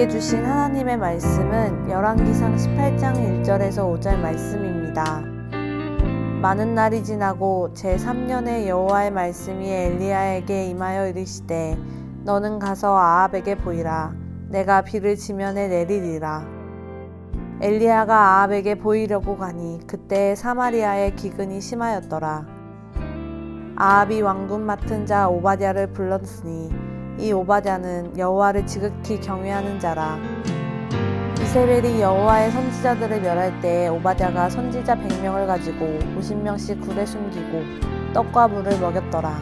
우리에게 주신 하나님의 말씀은 열왕기상 18장 1절에서 5절 말씀입니다. 많은 날이 지나고 제3년에 여호와의 말씀이 엘리야에게 임하여 이르시되 너는 가서 아합에게 보이라. 내가 비를 지면에 내리리라. 엘리야가 아합에게 보이려고 가니 그때 사마리아에 기근이 심하였더라. 아합이 왕군 맡은 자 오바댜를 불렀으니 이 오바댜는 여호와를 지극히 경외하는 자라. 이세벨이 여호와의 선지자들을 멸할 때 오바댜가 선지자 100명을 가지고 50명씩 굴에 숨기고 떡과 물을 먹였더라.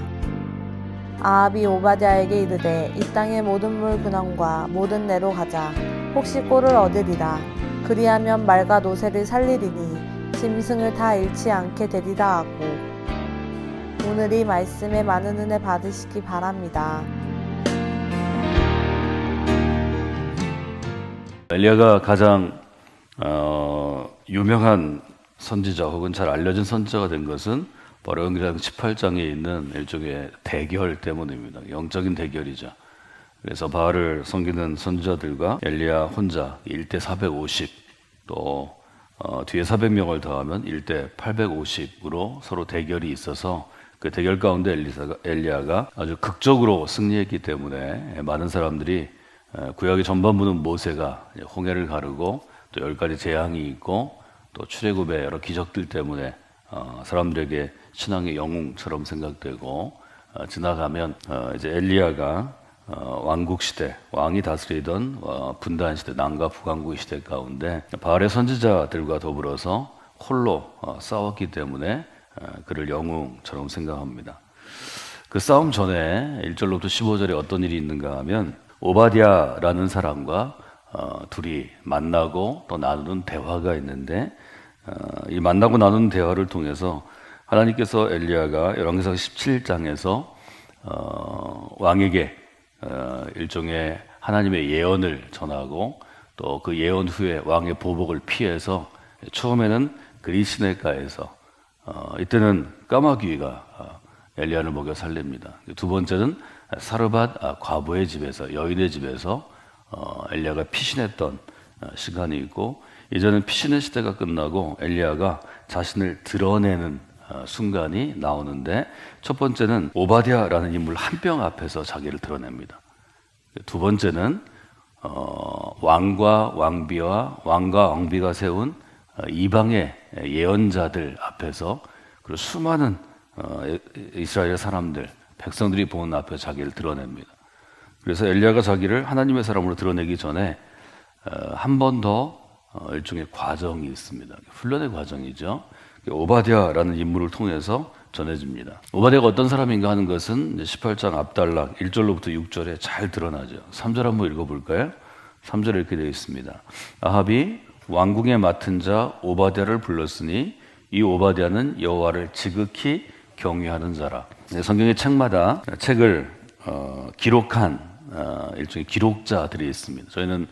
아합이 오바댜에게 이르되 이 땅의 모든 물 근원과 모든 내로 가자. 혹시 꼴을 얻으리라. 그리하면 말과 노새를 살리리니 짐승을 다 잃지 않게 되리라 하고. 오늘 이 말씀에 많은 은혜 받으시기 바랍니다. 엘리야가 가장 유명한 선지자 혹은 잘 알려진 선지자가 된 것은 바로 열왕기상 18장에 있는 일종의 대결 때문입니다. 영적인 대결이죠. 그래서 바알을 섬기는 선지자들과 엘리야 혼자 1대 450, 또 뒤에 400명을 더하면 1대 850으로 서로 대결이 있어서 그 대결 가운데 엘리야가 아주 극적으로 승리했기 때문에 많은 사람들이 구약의 전반부는 모세가 홍해를 가르고 또 10가지 재앙이 있고 또 출애굽의 여러 기적들 때문에 사람들에게 신앙의 영웅처럼 생각되고 지나가면 이제 엘리야가 왕국 시대, 왕이 다스리던 분단 시대, 남과 북왕국 시대 가운데 바알의 선지자들과 더불어서 홀로 싸웠기 때문에 그를 영웅처럼 생각합니다. 그 싸움 전에 1절로부터 15절에 어떤 일이 있는가 하면 오바댜라는 사람과 둘이 만나고 또 나누는 대화가 있는데 이 만나고 나누는 대화를 통해서 하나님께서 엘리야가 열왕기상 17장에서 왕에게 일종의 하나님의 예언을 전하고 또 그 예언 후에 왕의 보복을 피해서 처음에는 그리시네가에서 이때는 까마귀가 엘리야를 먹여 살립니다. 두 번째는 사르밧 과부의 집에서, 여인의 집에서 엘리야가 피신했던 시간이 있고, 이제는 피신의 시대가 끝나고 엘리야가 자신을 드러내는 순간이 나오는데, 첫 번째는 오바댜라는 인물 한 명 앞에서 자기를 드러냅니다. 두 번째는 왕과 왕비가 세운 이방의 예언자들 앞에서, 그리고 수많은 이스라엘 사람들, 백성들이 보는 앞에 자기를 드러냅니다. 그래서 엘리야가 자기를 하나님의 사람으로 드러내기 전에 한 번 더 일종의 과정이 있습니다. 훈련의 과정이죠. 오바댜라는 인물을 통해서 전해집니다. 오바댜가 어떤 사람인가 하는 것은 18장 앞단락 1절로부터 6절에 잘 드러나죠. 3절 한번 읽어볼까요? 3절에 이렇게 되어 있습니다. 아합이 왕궁에 맡은 자 오바댜를 불렀으니 이 오바댜는 여호와를 지극히 경외하는 자라. 성경의 책마다 책을 기록한 일종의 기록자들이 있습니다. 저희는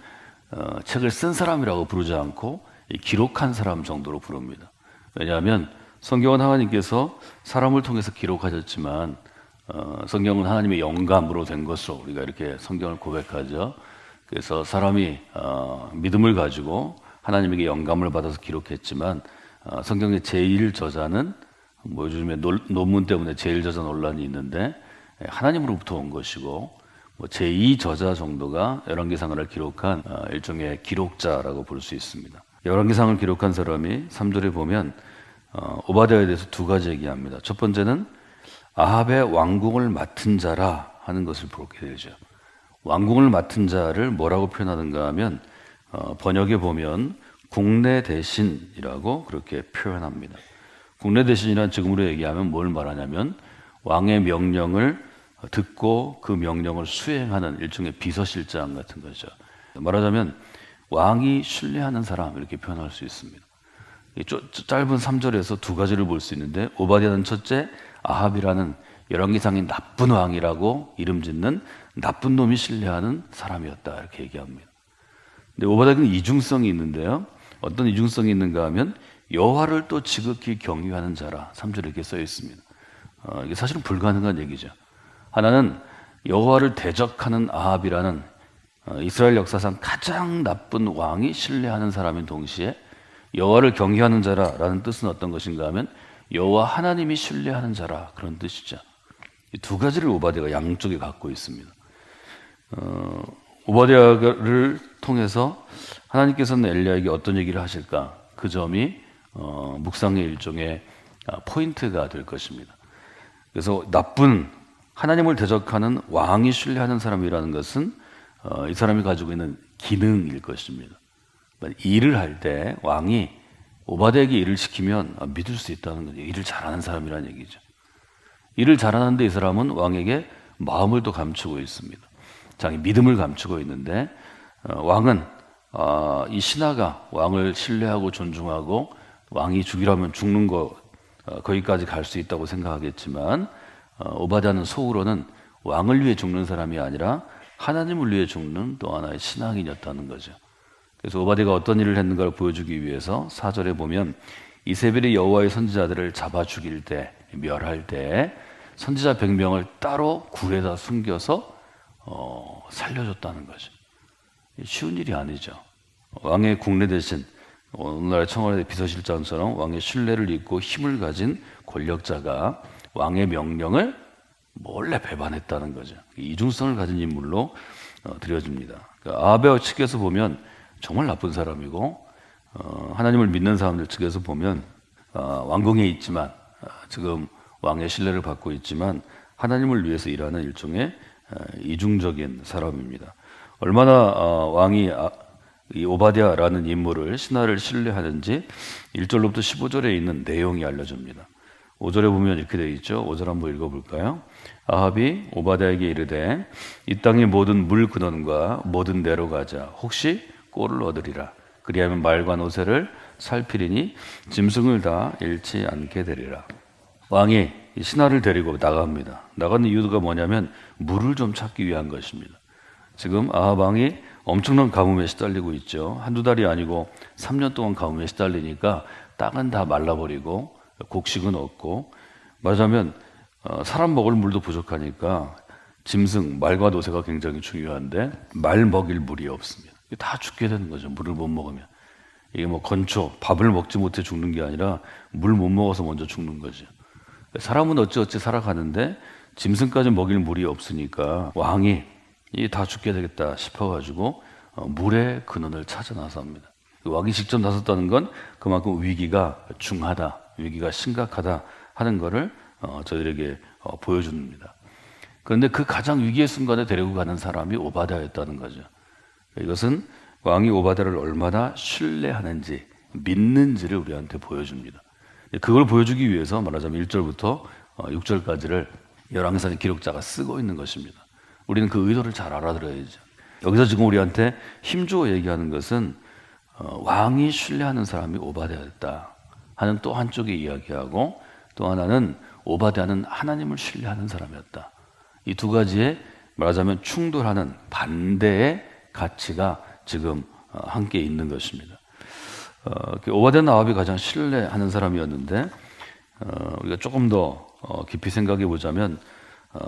책을 쓴 사람이라고 부르지 않고 기록한 사람 정도로 부릅니다. 왜냐하면 성경은 하나님께서 사람을 통해서 기록하셨지만 성경은 하나님의 영감으로 된 것으로 우리가 이렇게 성경을 고백하죠. 그래서 사람이 믿음을 가지고 하나님에게 영감을 받아서 기록했지만 성경의 제1저자는 요즘에 논문 때문에 제1저자 논란이 있는데 하나님으로부터 온 것이고 제2저자 정도가 열왕기상을 기록한 일종의 기록자라고 볼 수 있습니다. 열왕기상을 기록한 사람이 3절에 보면 오바댜에 대해서 두 가지 얘기합니다. 첫 번째는 아합의 왕궁을 맡은 자라 하는 것을 보게 되죠. 왕궁을 맡은 자를 뭐라고 표현하는가 하면 번역에 보면 국내 대신이라고 그렇게 표현합니다. 국내 대신이란 지금으로 얘기하면 뭘 말하냐면 왕의 명령을 듣고 그 명령을 수행하는 일종의 비서실장 같은 거죠. 말하자면 왕이 신뢰하는 사람 이렇게 표현할 수 있습니다. 짧은 3절에서 두 가지를 볼 수 있는데 오바댜는 첫째 아합이라는 열왕기상의 나쁜 왕이라고 이름 짓는 나쁜 놈이 신뢰하는 사람이었다 이렇게 얘기합니다. 근데 오바댜는 이중성이 있는데요. 어떤 이중성이 있는가 하면 여호와를 또 지극히 경외하는 자라 3절에 이렇게 써 있습니다. 이게 사실은 불가능한 얘기죠. 하나는 여호와를 대적하는 아합이라는 이스라엘 역사상 가장 나쁜 왕이 신뢰하는 사람인 동시에 여호와를 경외하는 자라라는 뜻은 어떤 것인가 하면 여호와 하나님이 신뢰하는 자라 그런 뜻이죠. 이 두 가지를 오바댜가 양쪽에 갖고 있습니다. 오바댜를 통해서 하나님께서는 엘리야에게 어떤 얘기를 하실까? 그 점이 묵상의 일종의 포인트가 될 것입니다. 그래서 나쁜 하나님을 대적하는 왕이 신뢰하는 사람이라는 것은 이 사람이 가지고 있는 기능일 것입니다. 일을 할 때 왕이 오바댜에게 일을 시키면 믿을 수 있다는 거죠. 일을 잘하는 사람이라는 얘기죠. 일을 잘하는데 이 사람은 왕에게 마음을 또 감추고 있습니다. 자기 믿음을 감추고 있는데 왕은 이 신하가 왕을 신뢰하고 존중하고 왕이 죽이라면 죽는 거 거기까지 갈 수 있다고 생각하겠지만 오바댜는 속으로는 왕을 위해 죽는 사람이 아니라 하나님을 위해 죽는 또 하나의 신앙인이었다는 거죠. 그래서 오바댜가 어떤 일을 했는가를 보여주기 위해서 4절에 보면 이세벨이 여호와의 선지자들을 잡아 죽일 때 멸할 때 선지자 100명을 따로 굴에다 숨겨서 살려줬다는 거죠. 쉬운 일이 아니죠. 왕의 국례 대신 오늘날 청와대 비서실장처럼 왕의 신뢰를 잊고 힘을 가진 권력자가 왕의 명령을 몰래 배반했다는 거죠. 이중성을 가진 인물로 들여집니다. 그러니까 아합의 측에서 보면 정말 나쁜 사람이고 하나님을 믿는 사람들 측에서 보면 왕궁에 있지만 지금 왕의 신뢰를 받고 있지만 하나님을 위해서 일하는 일종의 이중적인 사람입니다. 얼마나 왕이 이 오바댜라는 인물을 신하를 신뢰하는지 1절로부터 15절에 있는 내용이 알려줍니다. 5절에 보면 이렇게 되어 있죠. 5절 한번 읽어볼까요? 아합이 오바댜에게 이르되 이 땅의 모든 물 근원과 모든 내로 가자. 혹시 꼴을 얻으리라. 그리하면 말과 노새를 살피리니 짐승을 다 잃지 않게 되리라. 왕이 신하를 데리고 나갑니다. 나가는 이유가 뭐냐면 물을 좀 찾기 위한 것입니다. 지금 아합 왕이 엄청난 가뭄에 시달리고 있죠. 한두 달이 아니고 3년 동안 가뭄에 시달리니까 땅은 다 말라버리고 곡식은 없고 말하자면 사람 먹을 물도 부족하니까 짐승, 말과 노새가 굉장히 중요한데 말 먹일 물이 없습니다. 다 죽게 되는 거죠. 물을 못 먹으면. 이게 뭐 건초, 밥을 먹지 못해 죽는 게 아니라 물 못 먹어서 먼저 죽는 거죠. 사람은 어찌어찌 살아가는데 짐승까지 먹일 물이 없으니까 왕이 이 다 죽게 되겠다 싶어가지고 물의 근원을 찾아 나섭니다. 왕이 직접 나섰다는 건 그만큼 위기가 중하다, 위기가 심각하다 하는 것을 저희들에게 보여줍니다. 그런데 그 가장 위기의 순간에 데리고 가는 사람이 오바댜였다는 거죠. 이것은 왕이 오바댜를 얼마나 신뢰하는지, 믿는지를 우리한테 보여줍니다. 그걸 보여주기 위해서 말하자면 1절부터 6절까지를 열왕기상 기록자가 쓰고 있는 것입니다. 우리는 그 의도를 잘 알아들어야죠. 여기서 지금 우리한테 힘주어 얘기하는 것은 왕이 신뢰하는 사람이 오바댜였다 하는 또 한쪽의 이야기하고 또 하나는 오바댜는 하나님을 신뢰하는 사람이었다. 이 두 가지의 말하자면 충돌하는 반대의 가치가 지금 함께 있는 것입니다. 오바댜는 아합이 가장 신뢰하는 사람이었는데 우리가 조금 더 깊이 생각해 보자면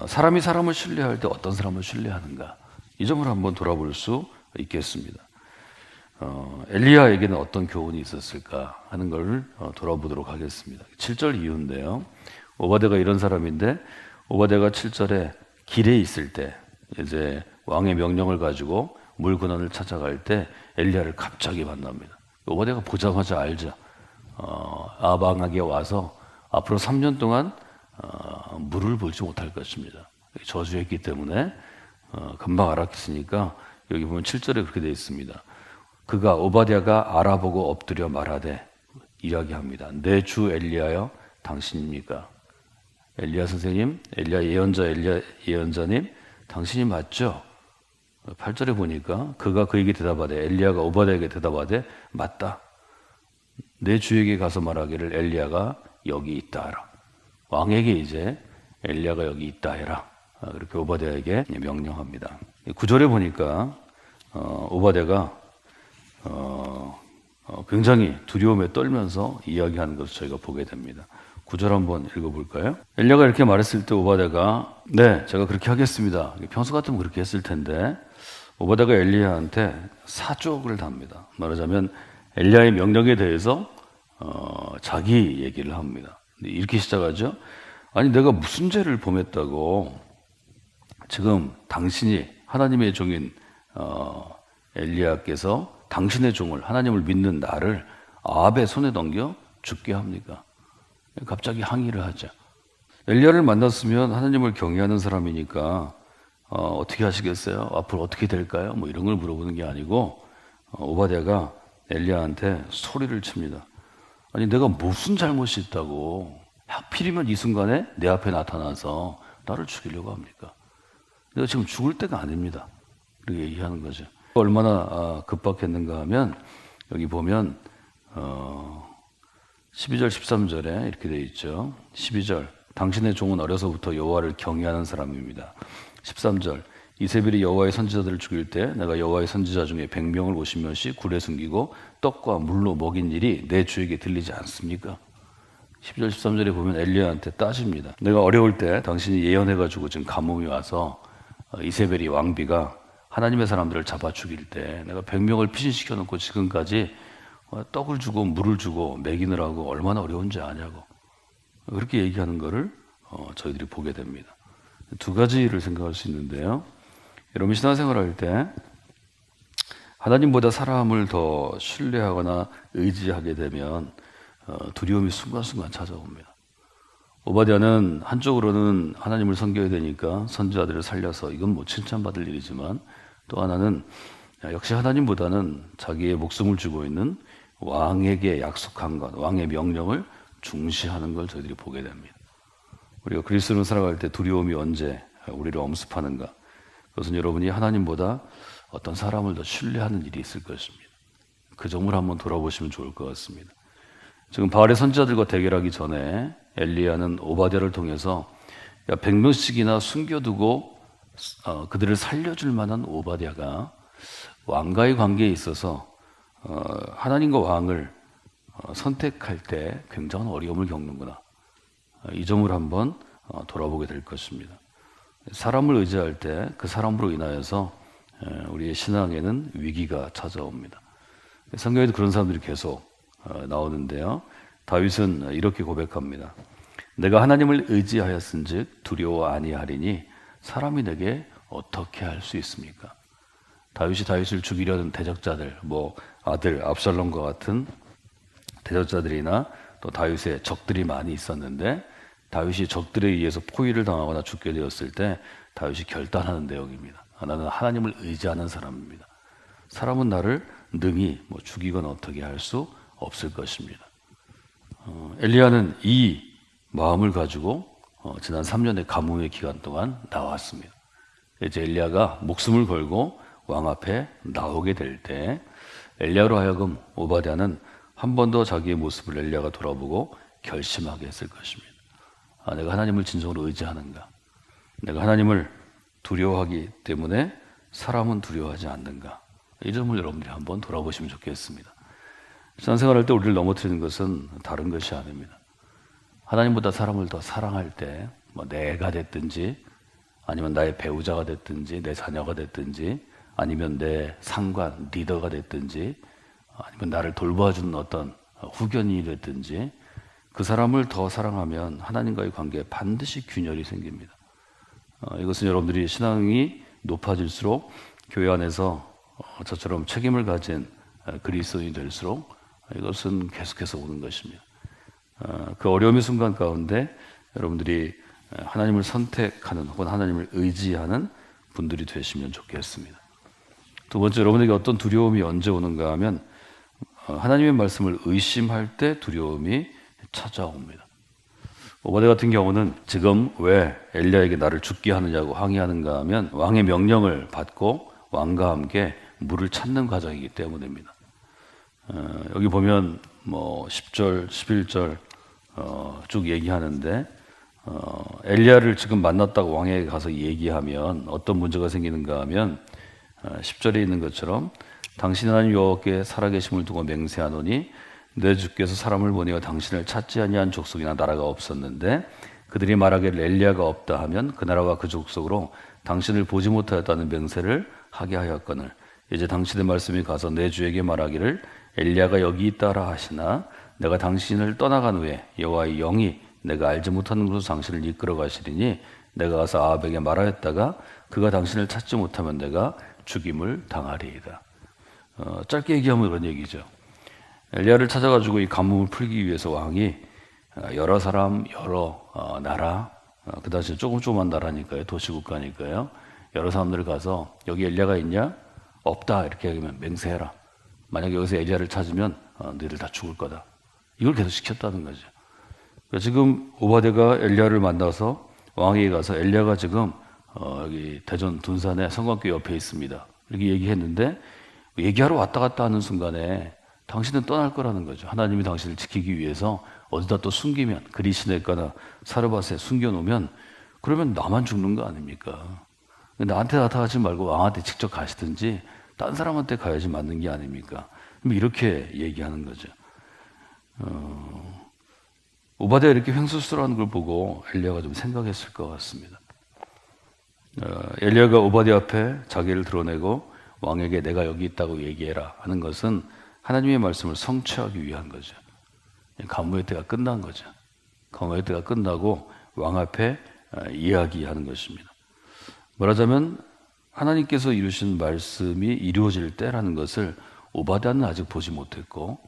사람이 사람을 신뢰할 때 어떤 사람을 신뢰하는가 이 점을 한번 돌아볼 수 있겠습니다. 엘리야에게는 어떤 교훈이 있었을까 하는 걸 돌아보도록 하겠습니다. 7절 이후인데요. 오바댜가 이런 사람인데 오바댜가 7절에 길에 있을 때 이제 왕의 명령을 가지고 물 근원을 찾아갈 때 엘리야를 갑자기 만납니다. 오바댜가 보자마자 알죠. 아합 왕에게 와서 앞으로 3년 동안 물을 보지 못할 것입니다. 저주했기 때문에 금방 알았으니까 여기 보면 7절에 그렇게 되어 있습니다. 그가 오바댜가 알아보고 엎드려 말하되 이야기합니다. 내 주 엘리야여 당신입니까? 엘리야 선생님, 엘리야 예언자님 당신이 맞죠? 8절에 보니까 그가 그에게 대답하되 엘리야가 오바댜에게 대답하되 맞다. 내 주에게 가서 말하기를 엘리야가 여기 있다 하라. 왕에게 이제 엘리야가 여기 있다 해라. 그렇게 오바댜에게 명령합니다. 9절에 보니까 오바댜가 굉장히 두려움에 떨면서 이야기하는 것을 저희가 보게 됩니다. 9절 한번 읽어볼까요? 엘리야가 이렇게 말했을 때 오바댜가 네, 제가 그렇게 하겠습니다. 평소 같으면 그렇게 했을 텐데 오바댜가 엘리야한테 사족을 답니다. 말하자면 엘리야의 명령에 대해서 자기 얘기를 합니다. 이렇게 시작하죠. 아니 내가 무슨 죄를 범했다고 지금 당신이 하나님의 종인 엘리야께서 당신의 종을 하나님을 믿는 나를 아합의 손에 넘겨 죽게 합니까? 갑자기 항의를 하죠. 엘리야를 만났으면 하나님을 경외하는 사람이니까 어떻게 하시겠어요? 앞으로 어떻게 될까요? 뭐 이런 걸 물어보는 게 아니고 오바댜가 엘리야한테 소리를 칩니다. 아니 내가 무슨 잘못이 있다고 하필이면 이 순간에 내 앞에 나타나서 나를 죽이려고 합니까? 내가 지금 죽을 때가 아닙니다. 이렇게 얘기하는 거죠. 얼마나 급박했는가 하면 여기 보면 12절 13절에 이렇게 되어 있죠. 12절 당신의 종은 어려서부터 여호와를 경외하는 사람입니다. 13절 이세벨이 여호와의 선지자들을 죽일 때 내가 여호와의 선지자 중에 100명을 50명씩 굴에 숨기고 떡과 물로 먹인 일이 내 주에게 들리지 않습니까? 12절 13절에 보면 엘리야한테 따집니다. 내가 어려울 때 당신이 예언해가지고 지금 가뭄이 와서 이세벨이 왕비가 하나님의 사람들을 잡아 죽일 때 내가 100명을 피신시켜 놓고 지금까지 떡을 주고 물을 주고 먹이느라고 얼마나 어려운지 아냐고 그렇게 얘기하는 거를 저희들이 보게 됩니다. 두 가지를 생각할 수 있는데요. 여러분 신앙생활할 때 하나님보다 사람을 더 신뢰하거나 의지하게 되면 두려움이 순간순간 찾아옵니다. 오바댜는 한쪽으로는 하나님을 섬겨야 되니까 선지자들을 살려서 이건 뭐 칭찬받을 일이지만 또 하나는 역시 하나님보다는 자기의 목숨을 주고 있는 왕에게 약속한 것, 왕의 명령을 중시하는 걸 저희들이 보게 됩니다. 우리가 그리스도로 살아갈 때 두려움이 언제 우리를 엄습하는가? 그것은 여러분이 하나님보다 어떤 사람을 더 신뢰하는 일이 있을 것입니다. 그 점을 한번 돌아보시면 좋을 것 같습니다. 지금 바알의 선지자들과 대결하기 전에 엘리야는 오바댜를 통해서 100명씩이나 숨겨두고 그들을 살려줄 만한 오바댜가 왕과의 관계에 있어서 하나님과 왕을 선택할 때 굉장한 어려움을 겪는구나. 이 점을 한번 돌아보게 될 것입니다. 사람을 의지할 때 그 사람으로 인하여서 우리의 신앙에는 위기가 찾아옵니다. 성경에도 그런 사람들이 계속 나오는데요. 다윗은 이렇게 고백합니다. 내가 하나님을 의지하였은즉 두려워 아니하리니 사람이 내게 어떻게 할 수 있습니까? 다윗이 다윗을 죽이려는 대적자들, 아들 압살롬과 같은 대적자들이나 또 다윗의 적들이 많이 있었는데 다윗이 적들에 의해서 포위를 당하거나 죽게 되었을 때 다윗이 결단하는 내용입니다. 나는 하나님을 의지하는 사람입니다. 사람은 나를 능히 죽이거나 어떻게 할 수 없을 것입니다. 엘리야는 이 마음을 가지고 지난 3년의 가뭄의 기간 동안 나왔습니다. 이제 엘리야가 목숨을 걸고 왕 앞에 나오게 될 때 엘리야로 하여금 오바댜는 한 번 더 자기의 모습을 엘리야가 돌아보고 결심하게 했을 것입니다. 내가 하나님을 진정으로 의지하는가? 내가 하나님을 두려워하기 때문에 사람은 두려워하지 않는가? 이 점을 여러분들이 한번 돌아보시면 좋겠습니다. 신앙생활할 때 우리를 넘어뜨리는 것은 다른 것이 아닙니다. 하나님보다 사람을 더 사랑할 때 내가 됐든지 아니면 나의 배우자가 됐든지 내 자녀가 됐든지 아니면 내 상관, 리더가 됐든지 아니면 나를 돌봐주는 어떤 후견인이 됐든지 그 사람을 더 사랑하면 하나님과의 관계에 반드시 균열이 생깁니다. 이것은 여러분들이 신앙이 높아질수록 교회 안에서 저처럼 책임을 가진 그리스도인이 될수록 이것은 계속해서 오는 것입니다. 그 어려움의 순간 가운데 여러분들이 하나님을 선택하는 혹은 하나님을 의지하는 분들이 되시면 좋겠습니다. 두 번째, 여러분에게 어떤 두려움이 언제 오는가 하면 하나님의 말씀을 의심할 때 두려움이 찾아옵니다. 오바댜 같은 경우는 지금 왜 엘리야에게 나를 죽게 하느냐고 항의하는가 하면 왕의 명령을 받고 왕과 함께 물을 찾는 과정이기 때문입니다. 여기 보면 10절, 11절 쭉 얘기하는데 엘리야를 지금 만났다고 왕에게 가서 얘기하면 어떤 문제가 생기는가 하면 10절에 있는 것처럼 당신 하나님 여호와께 살아계심을 두고 맹세하노니 내 주께서 사람을 보내어 당신을 찾지 아니한 족속이나 나라가 없었는데 그들이 말하기를 엘리야가 없다 하면 그 나라와 그 족속으로 당신을 보지 못하였다는 맹세를 하게 하였거늘 이제 당신의 말씀이 가서 내 주에게 말하기를 엘리야가 여기 있다라 하시나 내가 당신을 떠나간 후에 여호와의 영이 내가 알지 못하는 곳으로 당신을 이끌어 가시리니 내가 가서 아합에게 말하였다가 그가 당신을 찾지 못하면 내가 죽임을 당하리이다. 짧게 얘기하면 그런 얘기죠. 엘리야를 찾아가지고 이 가뭄을 풀기 위해서 왕이 여러 사람, 여러 나라, 그 당시에 조그만 나라니까요, 도시국가니까요, 여러 사람들 가서 여기 엘리야가 있냐? 없다 이렇게 하면 맹세해라. 만약에 여기서 엘리야를 찾으면 너희들 다 죽을 거다. 이걸 계속 시켰다는 거죠. 그러니까 지금 오바댜가 엘리야를 만나서 왕에게 가서 엘리야가 지금 여기 대전 둔산의 성곽교 옆에 있습니다. 이렇게 얘기했는데 얘기하러 왔다 갔다 하는 순간에 당신은 떠날 거라는 거죠. 하나님이 당신을 지키기 위해서 어디다 또 숨기면 그리시네가나 사르밧에 숨겨놓으면 그러면 나만 죽는 거 아닙니까? 나한테 나타나지 말고 왕한테 직접 가시든지 딴 사람한테 가야지 맞는 게 아닙니까? 이렇게 얘기하는 거죠. 오바댜가 이렇게 횡설수설하는 걸 보고 엘리야가 좀 생각했을 것 같습니다. 엘리야가 오바댜 앞에 자기를 드러내고 왕에게 내가 여기 있다고 얘기해라 하는 것은 하나님의 말씀을 성취하기 위한 거죠. 가뭄의 때가 끝난 거죠. 가뭄의 때가 끝나고 왕 앞에 이야기하는 것입니다. 말하자면 하나님께서 이루신 말씀이 이루어질 때라는 것을 오바댜는 아직 보지 못했고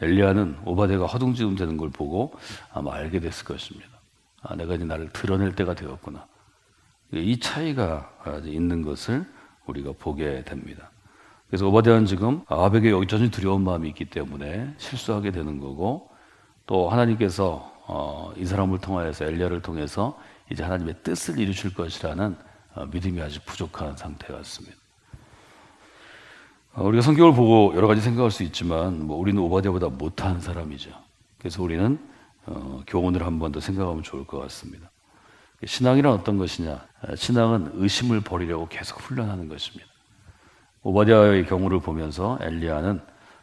엘리야는 오바댜가 허둥지둥 되는 걸 보고 아마 알게 됐을 것입니다. 내가 이제 나를 드러낼 때가 되었구나. 이 차이가 있는 것을 우리가 보게 됩니다. 그래서 오바댜는 지금 아합에게 여전히 두려운 마음이 있기 때문에 실수하게 되는 거고 또 하나님께서 이 사람을 통하여서 엘리야를 통해서 이제 하나님의 뜻을 이루실 것이라는 믿음이 아직 부족한 상태 같습니다. 우리가 성경을 보고 여러 가지 생각할 수 있지만 우리는 오바댜보다 못한 사람이죠. 그래서 우리는 교훈을 한 번 더 생각하면 좋을 것 같습니다. 신앙이란 어떤 것이냐? 신앙은 의심을 버리려고 계속 훈련하는 것입니다. 오바댜의 경우를 보면서 엘리야는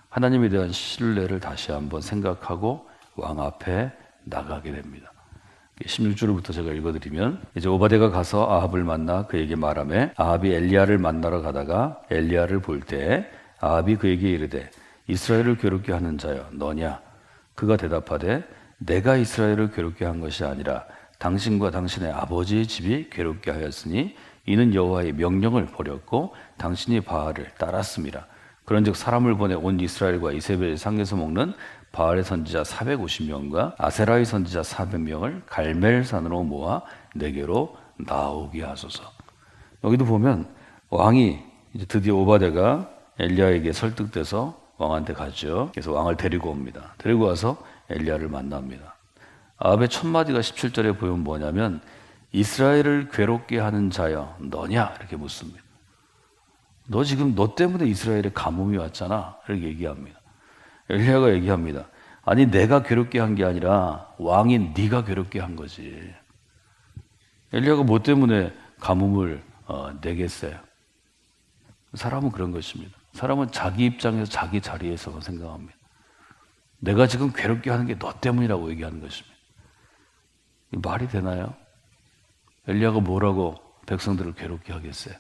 하나님에 대한 신뢰를 다시 한번 생각하고 왕 앞에 나가게 됩니다. 16절부터 제가 읽어드리면 이제 오바댜가 가서 아합을 만나 그에게 말하매 아합이 엘리야를 만나러 가다가 엘리야를 볼 때 아합이 그에게 이르되 이스라엘을 괴롭게 하는 자여 너냐? 그가 대답하되 내가 이스라엘을 괴롭게 한 것이 아니라 당신과 당신의 아버지의 집이 괴롭게 하였으니 이는 여호와의 명령을 버렸고 당신이 바알을 따랐습니다. 그런즉 사람을 보내 온 이스라엘과 이세벨의 상에서 먹는 바알의 선지자 450명과 아세라의 선지자 400명을 갈멜산으로 모아 내게로 나오게 하소서. 여기도 보면 왕이 이제 드디어 오바댜가 엘리야에게 설득돼서 왕한테 가죠. 그래서 왕을 데리고 옵니다. 데리고 와서 엘리야를 만납니다. 아합의 첫 마디가 17절에 보면 뭐냐면 이스라엘을 괴롭게 하는 자여 너냐? 이렇게 묻습니다. 너 지금 너 때문에 이스라엘에 가뭄이 왔잖아. 이렇게 얘기합니다. 엘리야가 얘기합니다. 아니 내가 괴롭게 한 게 아니라 왕인 네가 괴롭게 한 거지. 엘리야가 뭐 때문에 가뭄을 내겠어요? 사람은 그런 것입니다. 사람은 자기 입장에서 자기 자리에서 생각합니다. 내가 지금 괴롭게 하는 게 너 때문이라고 얘기하는 것입니다. 말이 되나요? 엘리야가 뭐라고 백성들을 괴롭게 하겠어요?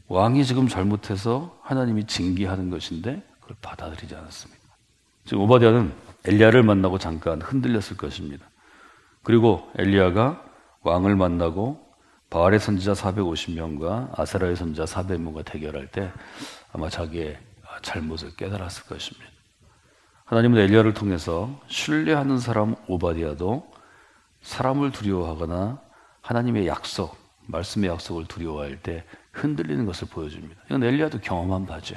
왕이 지금 잘못해서 하나님이 징계하는 것인데 그걸 받아들이지 않았습니다. 지금 오바댜는 엘리야를 만나고 잠깐 흔들렸을 것입니다. 그리고 엘리야가 왕을 만나고 바알의 선지자 450명과 아세라의 선지자 400명과 대결할 때 아마 자기의 잘못을 깨달았을 것입니다. 하나님은 엘리야를 통해서 신뢰하는 사람 오바댜도 사람을 두려워하거나 하나님의 약속, 말씀의 약속을 두려워할 때 흔들리는 것을 보여줍니다. 이건 엘리야도 경험한 바죠.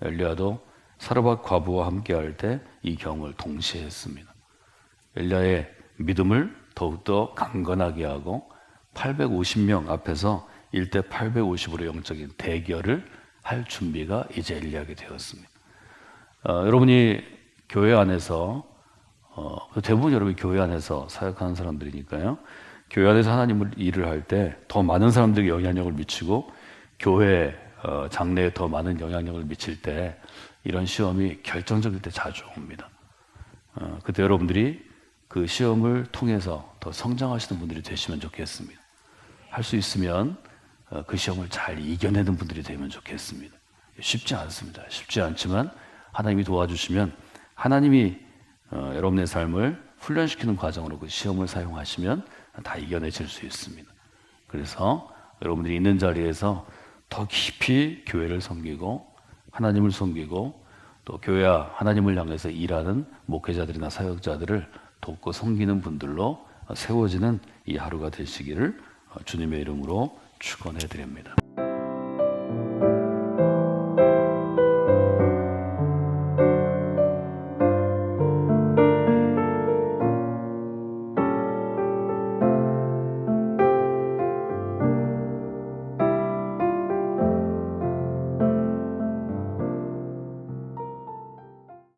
엘리야도 사르밧 과부와 함께할 때 이 경험을 동시에 했습니다. 엘리야의 믿음을 더욱더 강건하게 하고 850명 앞에서 1대 850으로 영적인 대결을 할 준비가 이제 엘리야에게 되었습니다. 여러분이 교회 안에서 대부분 여러분이 교회 안에서 사역하는 사람들이니까요. 교회 안에서 하나님을 일을 할 때 더 많은 사람들에게 영향력을 미치고 교회 장래에 더 많은 영향력을 미칠 때 이런 시험이 결정적일 때 자주 옵니다. 그때 여러분들이 그 시험을 통해서 더 성장하시는 분들이 되시면 좋겠습니다. 할 수 있으면 그 시험을 잘 이겨내는 분들이 되면 좋겠습니다. 쉽지 않습니다. 쉽지 않지만 하나님이 도와주시면 하나님이 여러분의 삶을 훈련시키는 과정으로 그 시험을 사용하시면 다 이겨내실 수 있습니다. 그래서 여러분들이 있는 자리에서 더 깊이 교회를 섬기고 하나님을 섬기고 또 교회와 하나님을 향해서 일하는 목회자들이나 사역자들을 돕고 섬기는 분들로 세워지는 이 하루가 되시기를 주님의 이름으로 축원해 드립니다.